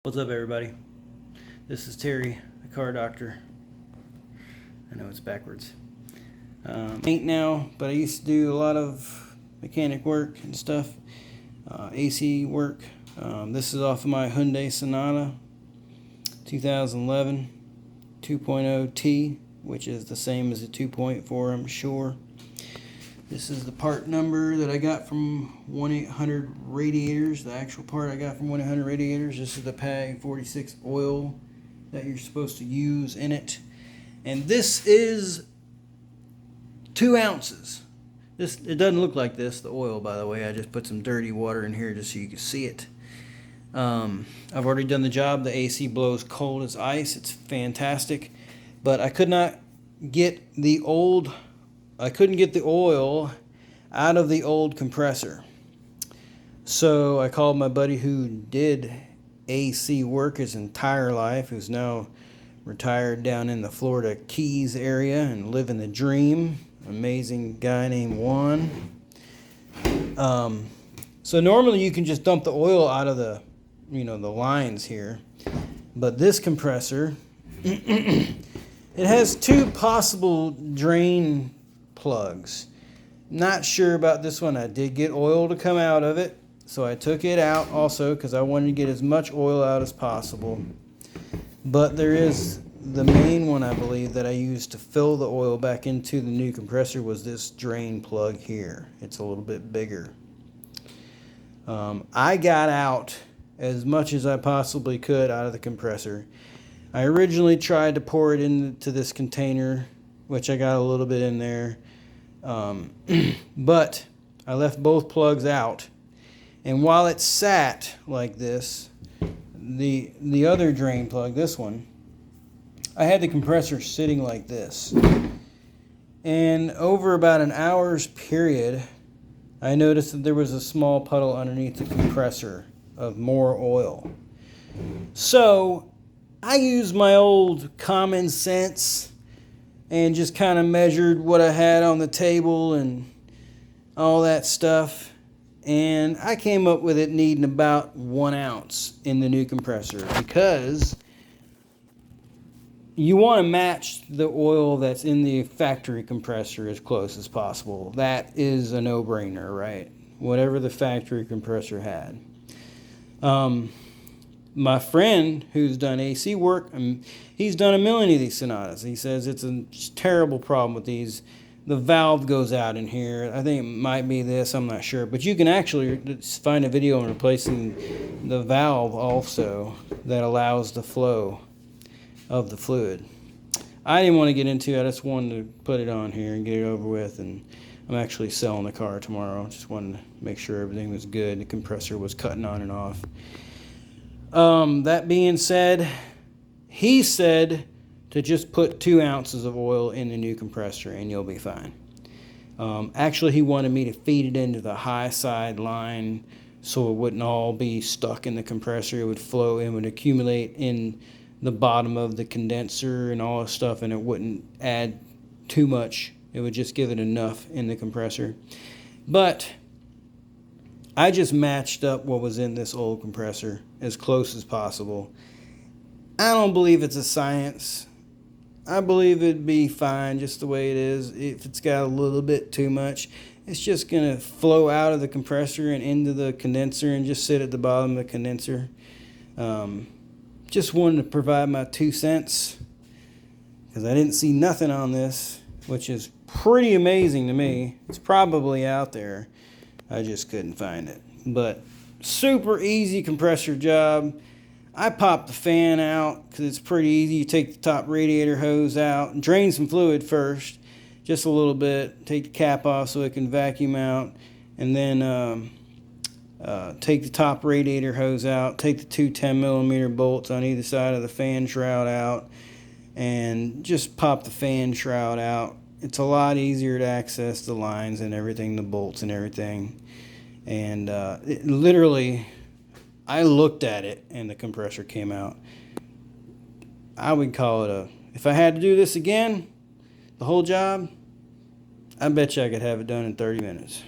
What's up, everybody? This is Terry, the car doctor. I know it's backwards. Ain't now, but I used to do a lot of mechanic work and stuff, AC work. This is off of my Hyundai Sonata 2011 2.0T, which is the same as the 2.4, I'm sure. This is the part number that I got from 1-800-Radiators, the actual part I got from 1-800-Radiators. This is the PAG 46 oil that you're supposed to use in it. And this is 2 ounces. It doesn't look like this, the oil, by the way. I just put some dirty water in here just so you can see it. I've already done the job. The AC blows cold as ice. It's fantastic. But I couldn't get the oil out of the old compressor. So I called my buddy who did AC work his entire life, who's now retired down in the Florida Keys area and living the dream. Amazing guy named Juan. So normally you can just dump the oil out of the lines here. But this compressor, it has 2 possible drain plugs. Not sure about this one. I did get oil to come out of it, so I took it out also because I wanted to get as much oil out as possible. But there is the main one, I believe, that I used to fill the oil back into the new compressor was this drain plug here. It's a little bit bigger. I got out as much as I possibly could out of the compressor. I originally tried to pour it into this container, which I got a little bit in there. But I left both plugs out, and while it sat like this, the other drain plug, this one, I had the compressor sitting like this, and over about an hour's period I noticed that there was a small puddle underneath the compressor of more oil. So I used my old common sense and just kind of measured what I had on the table and all that stuff. And I came up with it needing about 1 ounce in the new compressor, because you want to match the oil that's in the factory compressor as close as possible. That is a no-brainer, right? Whatever the factory compressor had. My friend who's done AC work, he's done a million of these Sonatas. He says it's a terrible problem with these. The valve goes out in here. I think it might be this, I'm not sure. But you can actually find a video on replacing the valve also that allows the flow of the fluid. I didn't want to get into it. I just wanted to put it on here and get it over with. And I'm actually selling the car tomorrow. Just wanted to make sure everything was good. The compressor was cutting on and off. That being said, he said to just put 2 ounces of oil in the new compressor and you'll be fine. Actually, he wanted me to feed it into the high side line so it wouldn't all be stuck in the compressor. It would flow, it would accumulate in the bottom of the condenser and all this stuff, and it wouldn't add too much. It would just give it enough in the compressor. But I just matched up what was in this old compressor as close as possible. I don't believe it's a science. I believe it'd be fine just the way it is. If it's got a little bit too much, it's just going to flow out of the compressor and into the condenser and just sit at the bottom of the condenser. Just wanted to provide my 2 cents because I didn't see nothing on this, which is pretty amazing to me. It's probably out there. I just couldn't find it. But super easy compressor job. I popped the fan out because it's pretty easy. You take the top radiator hose out and drain some fluid first, just a little bit. Take the cap off so it can vacuum out, and then take the top radiator hose out. Take the 2 10mm bolts on either side of the fan shroud out, and just pop the fan shroud out. It's a lot easier to access the lines and everything, the bolts and everything. And literally, I looked at it and the compressor came out. I would call it if I had to do this again, the whole job, I bet you I could have it done in 30 minutes.